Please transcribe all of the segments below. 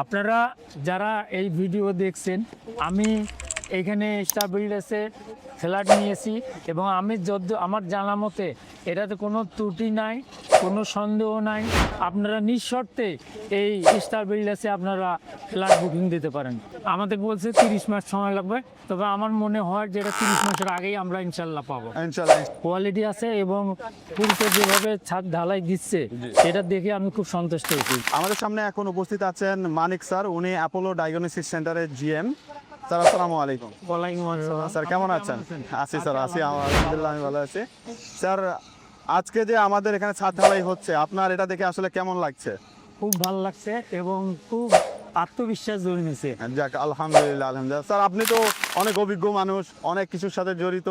আপনারা যারা এই ভিডিও দেখছেন, আমি এইখানে স্টার বিল্ডার্সে ফ্ল্যাট নিয়েছি এবং আমি আমার জানা মতে এটাতে কোনো ত্রুটি নাই, কোনো সন্দেহ নাই। আপনারা নিঃশর্তে এই স্টার বিল্ডার্সে আপনারা ফ্ল্যাট বুকিং দিতে পারেন। আমাদের বলছে 30 মাস সময় লাগবে, তবে আমার মনে হয় যে এটা 30 মাসের আগেই আমরা ইনশাল্লাহ পাবো। ইনশাআল্লাহ। কোয়ালিটি আছে এবং পুরুষে যেভাবে ছাদ ঢালাই দিচ্ছে এটা দেখে আমি খুব সন্তুষ্ট হয়েছি। আমাদের সামনে এখন উপস্থিত আছেন মানিক স্যার, উনি অ্যাপোলো ডায়াগনস্টিক সেন্টারের জিএম। স্যার আসসালামু আলাইকুম। ওয়ালাইকুম আসসালাম। স্যার কেমন আছেন? আছি স্যার, আছি, আলহামদুলিল্লাহ আমি ভালো আছি। স্যার আজকে যে আমাদের এখানে ছাদ ঢালাই হচ্ছে, আপনার এটা দেখে আসলে কেমন লাগছে? খুব ভালো লাগছে এবং খুব আত্মবিশ্বাস জন্মেছে। যাক আলহামদুলিল্লাহ, আলহামদুলিল্লাহ। স্যার আপনি তো অনেক অভিজ্ঞ মানুষ, অনেক কিছুর সাথে জড়িত,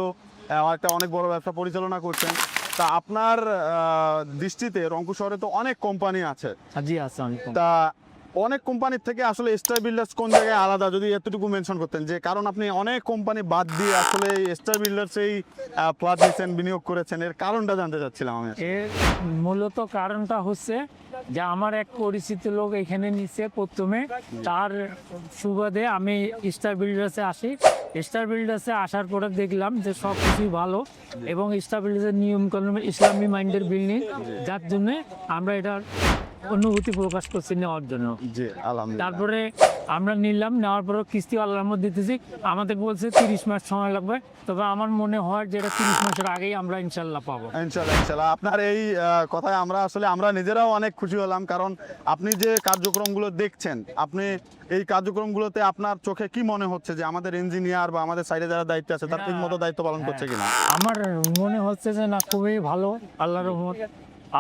একটা অনেক বড় ব্যবসা পরিচালনা করছেন। তা আপনার দৃষ্টিতে রংপুর শহরে তো অনেক কোম্পানি আছে, জি আসসালামু তা অনেক কোম্পানির থেকে আসলে স্টার বিল্ডার্স কোন জায়গায় আলাদা, যদি এতটুকু মেনশন করতেন, যে কারণ আপনি অনেক কোম্পানি বাদ দিয়ে আসলে স্টার বিল্ডার্সেই প্লট নিয়েছেন, বিনিয়োগ করেছেন, এর কারণটা জানতে চাচ্ছিলাম আমি। এর মূলত কারণটা হচ্ছে যে আমার এক পরিচিত লোক এখানে নিচে প্রথমে, তার সুবাদে আমি স্টার বিল্ডার্সে আসি। স্টার বিল্ডার্সে আসার পরে দেখলাম যে সব কিছুই ভালো এবং স্টার বিল্ডার্সের নিয়মকানুন ইসলামী মাইন্ডের বিল্ডিং, যার জন্য আমরা এটার অনুভূতি প্রকাশ করছি নেওয়ার জন্য। জি আলহামদুলিল্লাহ। তারপরে আমরা নিলাম, নেওয়ার পরে কিস্তি আল্লাহর মধ্যে দিতেছি। আমাদের বলছে 30 মাস সময় লাগবে, তবে আমার মনে হয় যে এটা 30 মাসের আগেই আমরা ইনশাল্লাহ পাবো। ইনশাআল্লাহ, ইনশাআল্লাহ। আপনার এই কথায় আমরা নিজেরাও অনেক খুশি হলাম, কারণ আপনি যে কার্যক্রমগুলো দেখছেন, আপনি এই কার্যক্রমগুলোতে আপনার চোখে কি মনে হচ্ছে যে আমাদের ইঞ্জিনিয়ার বা আমাদের সাইডে যারা দায়িত্ব আছে তার ঠিক মতো দায়িত্ব পালন করছে কিনা? আমার মনে হচ্ছে যে না, খুবই ভালো।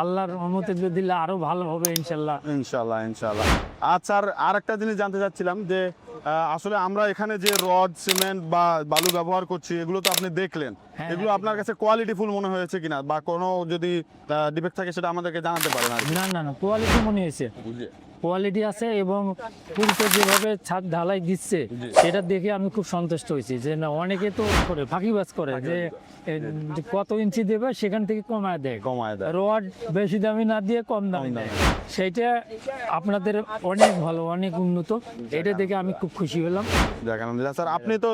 আল্লাহর রহমতে যদি দিলে আরো ভালো হবে ইনশাল্লাহ। ইনশাআল্লাহ, ইনশাআল্লাহ। আচ্ছা, আর একটা জিনিস জানতে চাচ্ছিলাম যে আসলে আমরা এখানে যে রড, সিমেন্ট বা বালু ব্যবহার করছি, এগুলো তো আপনি দেখলেন, এগুলো আপনার কাছে কোয়ালিটিফুল মনে হয়েছে কিনা, বা কোনো যদি ডিফেক্ট থাকে সেটা আমাদেরকে জানাতে পারেন আর কি। না, কোয়ালিটি মনে হয়েছে, কোয়ালিটি আছে এবং পুরুষে যেভাবে ছাদ ঢালাই দিচ্ছে এটা দেখে আমি খুব সন্তুষ্ট হয়েছি। যে না, অনেকে তো করে ফাঁকিবাজ করে যে কত ইঞ্চি দেবে সেখান থেকে কমায় দেয়, রড বেশি দামি না দিয়ে কম দামি দেয়। সেইটা আপনাদের অনেক ভালো, অনেক উন্নত, এটা দেখে আমি খুব খুশি হলাম। স্যার আপনি তো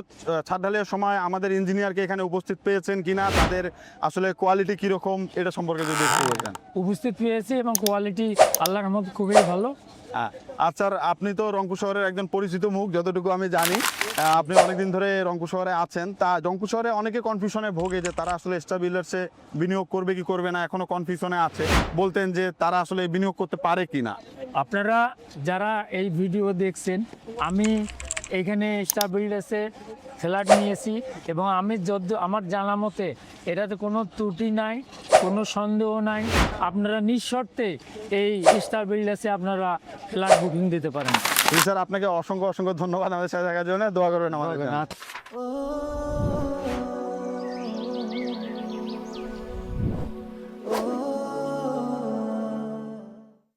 ছাদ ঢালাইয়ের সময় আমাদের ইঞ্জিনিয়ারকে এখানে উপস্থিত পেয়েছেন কিনা, তাদের আসলে কোয়ালিটি কিরকম এটা সম্পর্কে যদি একটু বলতেন। উপস্থিত পেয়েছি এবং কোয়ালিটি আল্লাহর রহমতে খুবই ভালো। আচ্ছা, আপনি তো রংপুর শহরের একজন পরিচিত মুখ, যতটুকু আমি জানি আপনি অনেকদিন ধরে রংপুর শহরে আছেন। তা রংপুর শহরে অনেকে কনফিউশনে ভোগে যে তারা আসলে স্টার বিল্ডার্সে বিনিয়োগ করবে কি করবে না, এখনো কনফিউশনে আছে। বলতেন যে তারা আসলে বিনিয়োগ করতে পারে কিনা। আপনারা যারা এই ভিডিও দেখছেন, আমি এইখানে স্টার বিল্ডার্সে ফ্ল্যাট নিয়েছি এবং আমি আমার জানা মতে এটাতে কোনো ত্রুটি নাই, কোনো সন্দেহ নাই। আপনারা নিঃশর্তে এই স্টার বিল্ডার্সে আপনারা ফ্ল্যাট বুকিং দিতে পারেন। স্যার আপনাকে অসংখ্য অসংখ্য ধন্যবাদ আমাদের সাথে থাকার জন্য। দোয়া করবেন আমাদের জন্য।